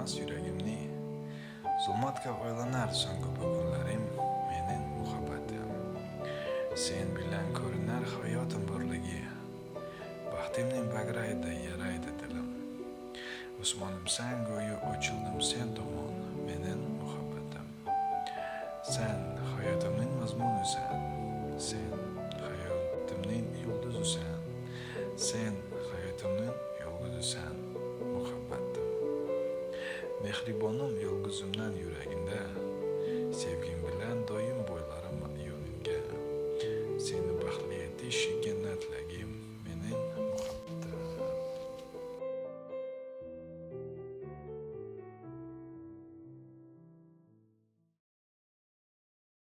aylanmas yuragimni. Zulmatga oylanar so'nggi bu kunlarim, mening muhabbatim. Sen bilan ko'rinar hayotim borligi, baxtimning bagrayda yaraydi dilim. Osmonimsan go'yo ochildim sen tomon, mening muhabbatim. Sen hayotimning mazmunisan, sen hayotimning yulduzisan, sen hayotimning yolg'izisan, muhabbatim. Mehribonim yolg'izimdan yuragingda, sevging bilan doim bo'ylarim yo'lingga. Seni baxtli etish jannat tilagim.